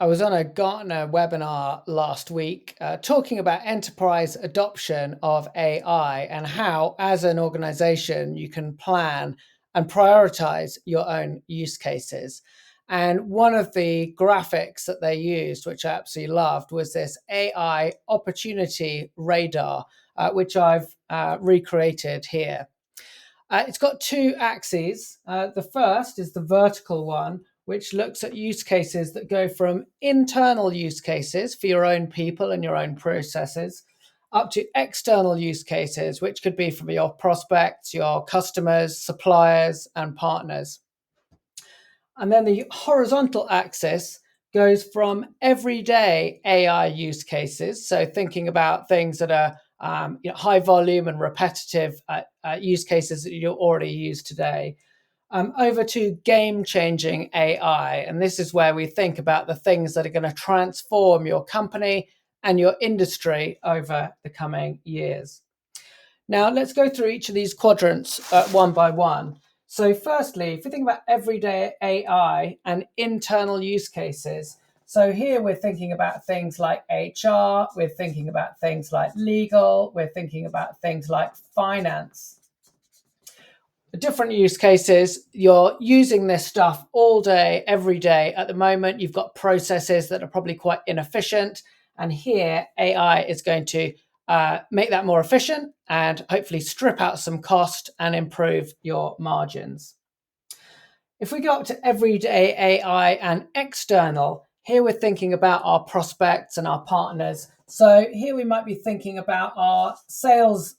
I was on a Gartner webinar last week talking about enterprise adoption of AI and how, as an organization, you can plan and prioritize your own use cases. And one of the graphics that they used, which I absolutely loved, was this AI opportunity radar, which I've recreated here. It's got two axes. The first is the vertical one, which looks at use cases that go from internal use cases for your own people and your own processes up to external use cases, which could be from your prospects, your customers, suppliers, and partners. And then the horizontal axis goes from everyday AI use cases. So thinking about things that are high volume and repetitive use cases that you already use today, over to game-changing AI. And this is where we think about the things that are going to transform your company and your industry over the coming years. Now, let's go through each of these quadrants one by one. So firstly, if you think about everyday AI and internal use cases, so here we're thinking about things like HR, we're thinking about things like legal, we're thinking about things like finance. The different use cases, you're using this stuff all day, every day. At the moment, you've got processes that are probably quite inefficient. And here, AI is going to make that more efficient and hopefully strip out some cost and improve your margins. If we go up to everyday AI and external, here we're thinking about our prospects and our partners. So here we might be thinking about our sales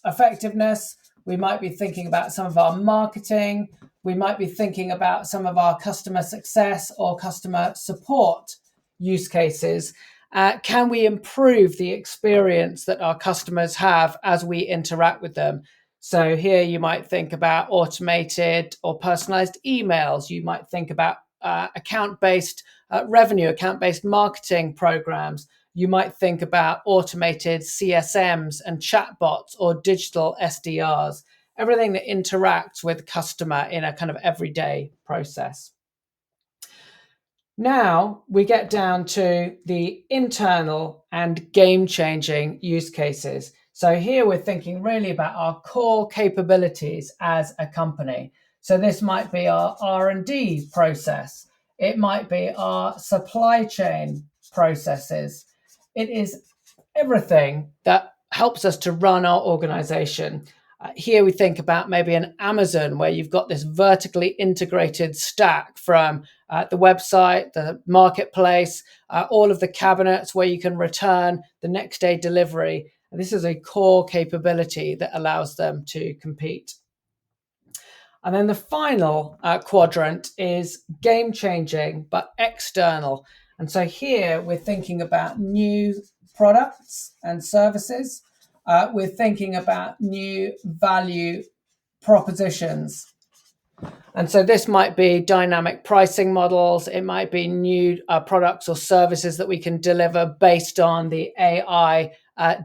effectiveness. We might be thinking about some of our marketing. We might be thinking about some of our customer success or customer support use cases. Can we improve the experience that our customers have as we interact with them? So here you might think about automated or personalized emails. You might think about account-based revenue, account-based marketing programs. You might think about automated CSMs and chatbots or digital SDRs, everything that interacts with customer in a kind of everyday process. Now we get down to the internal and game-changing use cases. So here we're thinking really about our core capabilities as a company. So this might be our R&D process. It might be our supply chain processes. It is everything that helps us to run our organization. Here we think about maybe an Amazon where you've got this vertically integrated stack from the website, the marketplace, all of the cabinets where you can return the next day delivery. And this is a core capability that allows them to compete. And then the final quadrant is game changing, but external. And so here we're thinking about new products and services. We're thinking about new value propositions. And so this might be dynamic pricing models. It might be new products or services that we can deliver based on the AI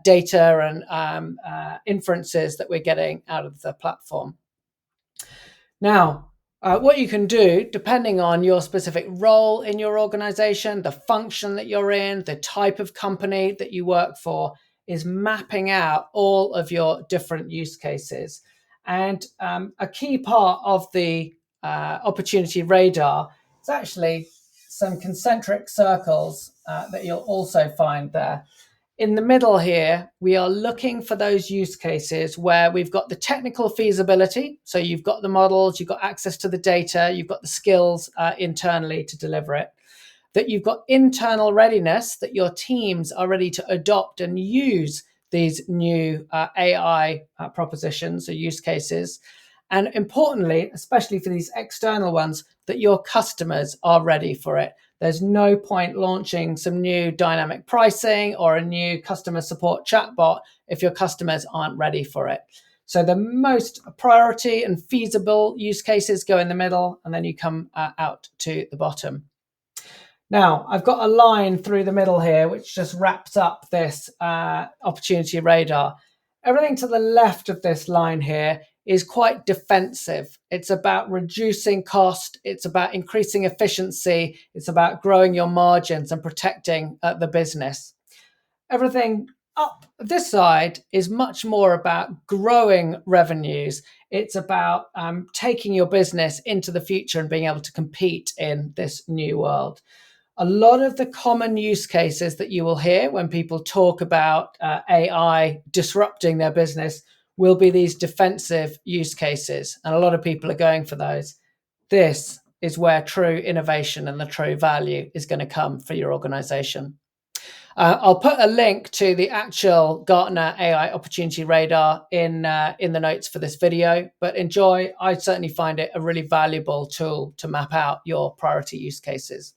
data and inferences that we're getting out of the platform. Now, what you can do, depending on your specific role in your organization, the function that you're in, the type of company that you work for, is mapping out all of your different use cases. And a key part of the opportunity radar is actually some concentric circles that you'll also find there. In the middle here, we are looking for those use cases where we've got the technical feasibility. So you've got the models, you've got access to the data, you've got the skills internally to deliver it. That you've got internal readiness, that your teams are ready to adopt and use these new AI propositions or use cases. And importantly, especially for these external ones, that your customers are ready for it. There's no point launching some new dynamic pricing or a new customer support chatbot if your customers aren't ready for it. So the most priority and feasible use cases go in the middle, and then you come out to the bottom. Now, I've got a line through the middle here, which just wraps up this opportunity radar. Everything to the left of this line here is quite defensive. It's about reducing cost. It's about increasing efficiency. It's about growing your margins and protecting the business. Everything up this side is much more about growing revenues. It's about taking your business into the future and being able to compete in this new world. A lot of the common use cases that you will hear when people talk about AI disrupting their business will be these defensive use cases. And a lot of people are going for those. This is where true innovation and the true value is going to come for your organization. I'll put a link to the actual Gartner AI Opportunity Radar in the notes for this video, but enjoy. I certainly find it a really valuable tool to map out your priority use cases.